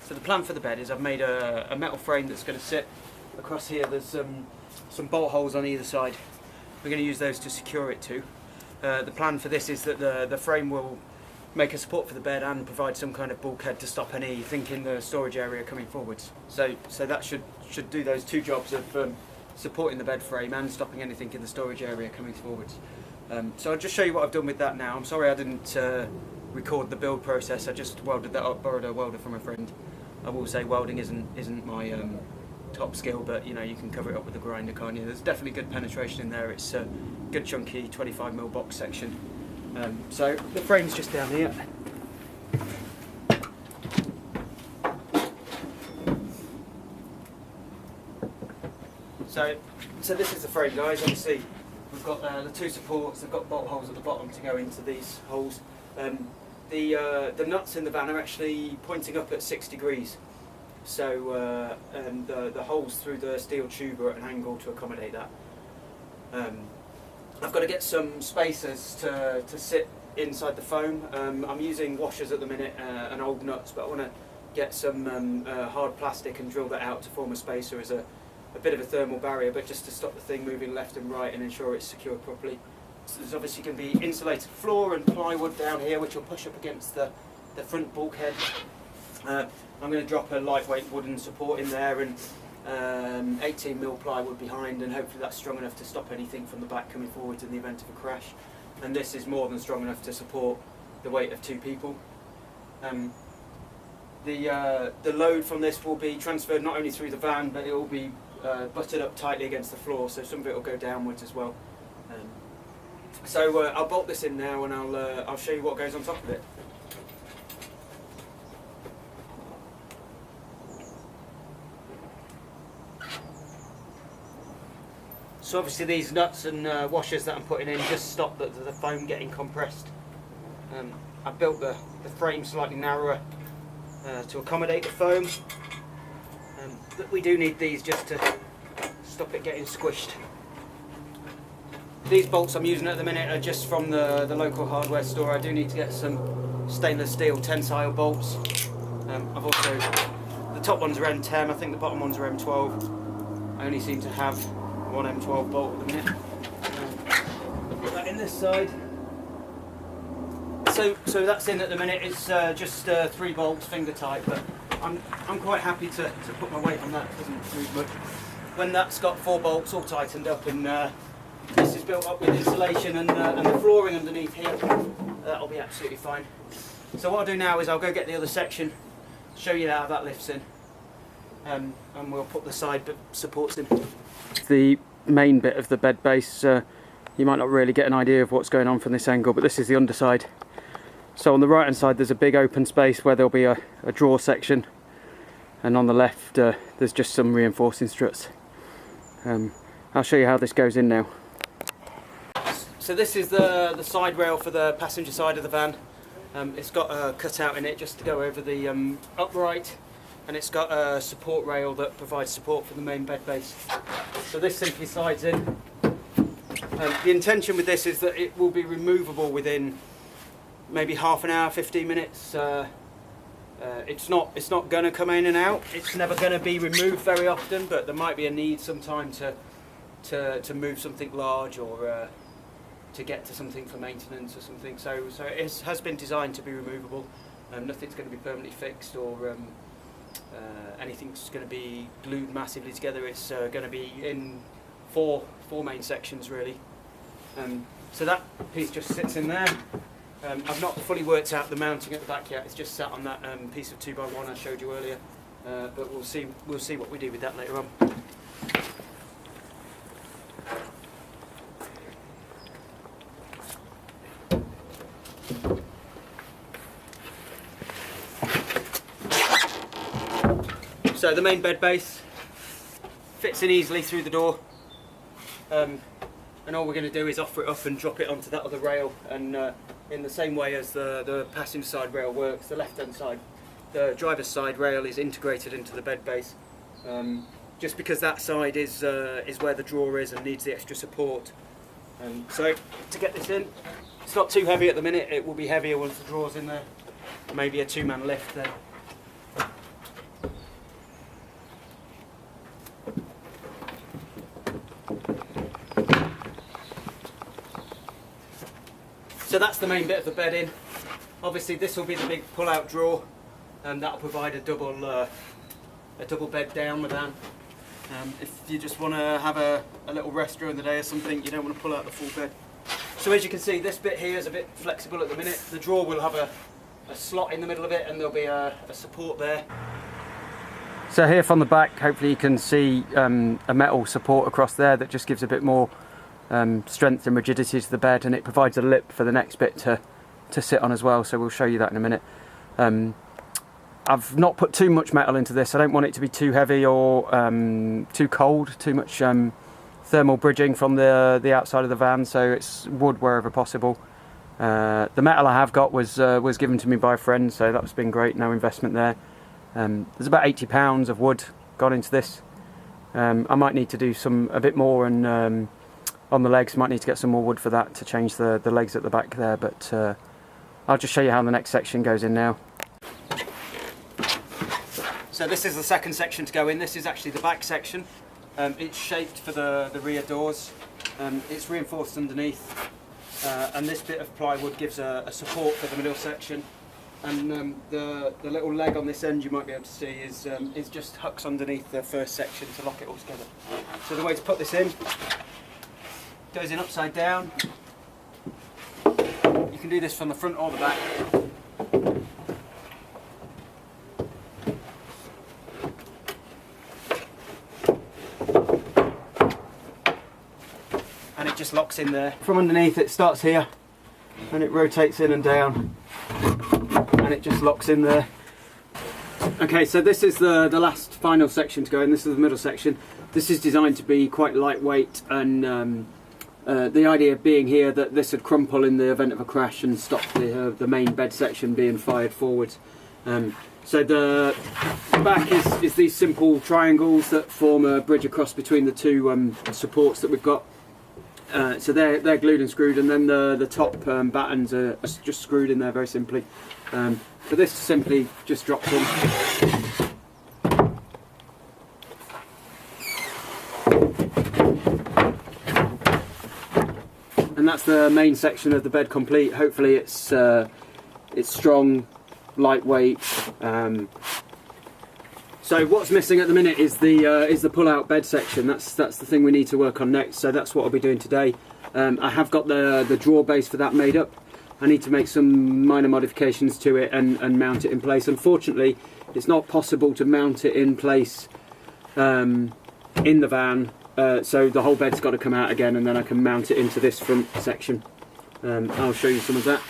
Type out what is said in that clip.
So the plan for the bed is I've made a metal frame that's going to sit across here. There's some bolt holes on either side. We're going to use those to secure it to. The plan for this is that the frame will make a support for the bed and provide some kind of bulkhead to stop anything in the storage area coming forwards. So that should do those two jobs of supporting the bed frame and stopping anything in the storage area coming forwards. So I'll just show you what I've done with that now. I'm sorry I didn't record the build process. I just welded that up, borrowed a welder from a friend. I will say welding isn't my top skill, but you know, you can cover it up with a grinder, can't you? There's definitely good penetration in there. It's a good chunky 25mm box section. So the frame's just down here. So this is the frame, guys. Obviously we've got the two supports. They've got bolt holes at the bottom to go into these holes. The nuts in the van are actually pointing up at 6 degrees, so the holes through the steel tube are at an angle to accommodate that. I've got to get some spacers to sit inside the foam. I'm using washers at the minute and old nuts, but I want to get some hard plastic and drill that out to form a spacer as a bit of a thermal barrier, but just to stop the thing moving left and right and ensure it's secured properly. So there's obviously going to be insulated floor and plywood down here, which will push up against the front bulkhead. I'm going to drop a lightweight wooden support in there and 18mm plywood behind, and hopefully that's strong enough to stop anything from the back coming forwards in the event of a crash. And this is more than strong enough to support the weight of 2 people. The load from this will be transferred not only through the van, but it will be butted up tightly against the floor, so some of it will go downwards as well. So I'll bolt this in now, and I'll show you what goes on top of it. So obviously these nuts and washers that I'm putting in just stop the foam getting compressed. I built the frame slightly narrower to accommodate the foam, but we do need these just to stop it getting squished. These bolts I'm using at the minute are just from the local hardware store. I do need to get some stainless steel tensile bolts. I've also, the top ones are M10, I think the bottom ones are M12. I only seem to have one M12 bolt at the minute. Put that in this side. So that's in at the minute. It's just 3 bolts, finger tight, but I'm quite happy to put my weight on that. It doesn't move much. When that's got 4 bolts all tightened up and this is built up with insulation and the flooring underneath here, that'll be absolutely fine. So what I'll do now is I'll go get the other section, show you how that lifts in, and we'll put the side supports in. The main bit of the bed base, you might not really get an idea of what's going on from this angle, but this is the underside. So on the right hand side there's a big open space where there'll be a drawer section, and on the left there's just some reinforcing struts. I'll show you how this goes in now. So this is the side rail for the passenger side of the van. It's got a cutout in it just to go over the upright, and it's got a support rail that provides support for the main bed base. So this simply slides in. The intention with this is that it will be removable within maybe half an hour, 15 minutes. It's not going to come in and out. It's never going to be removed very often, but there might be a need sometime to move something large or to get to something for maintenance or something. So it has been designed to be removable. Nothing's going to be permanently fixed or anything's going to be glued massively together. It's going to be in four main sections really. So that piece just sits in there. I've not fully worked out the mounting at the back yet. It's just sat on that piece of 2x1 I showed you earlier. But we'll see what we do with that later on. So the main bed base fits in easily through the door, and all we're going to do is offer it up and drop it onto that other rail, and in the same way as the passenger side rail works, the left hand side, the driver's side rail is integrated into the bed base, just because that side is where the drawer is and needs the extra support. So to get this in, it's not too heavy at the minute. It will be heavier once the drawer's in there. Maybe a 2-man lift there. So that's the main bit of the bedding. Obviously this will be the big pull-out drawer, and that'll provide a double bed down with that. If you just want to have a little rest during the day or something, you don't want to pull out the full bed. So as you can see, this bit here is a bit flexible at the minute. The drawer will have a slot in the middle of it, and there'll be a support there. So here from the back, hopefully you can see a metal support across there that just gives a bit more strength and rigidity to the bed, and it provides a lip for the next bit to sit on as well, so we'll show you that in a minute. I've not put too much metal into this. I don't want it to be too heavy or too cold, too much thermal bridging from the outside of the van, so it's wood wherever possible. The metal I have got was given to me by a friend, so that's been great, no investment there. There's about £80 of wood gone into this. I might need to do a bit more, and on the legs might need to get some more wood for that to change the legs at the back there, but I'll just show you how the next section goes in now. So this is the second section to go in. This is actually the back section. It's shaped for the rear doors. It's reinforced underneath, and this bit of plywood gives a support for the middle section. And the little leg on this end you might be able to see is just hooks underneath the first section to lock it all together. So the way to put this in, goes in upside down. You can do this from the front or the back. And it just locks in there. From underneath it starts here and it rotates in and down, and it just locks in there. Okay, so this is the last final section to go in. This is the middle section. This is designed to be quite lightweight, and the idea being here that this would crumple in the event of a crash and stop the main bed section being fired forwards. So the back is these simple triangles that form a bridge across between the two supports that we've got. So they're glued and screwed, and then the top battens are just screwed in there very simply. So this simply just drops in. And that's the main section of the bed complete. Hopefully it's strong, lightweight. So what's missing at the minute is the pull-out bed section. That's the thing we need to work on next. So that's what I'll be doing today. I have got the drawer base for that made up. I need to make some minor modifications to it and mount it in place. Unfortunately, it's not possible to mount it in place in the van. So the whole bed's got to come out again, and then I can mount it into this front section. I'll show you some of that.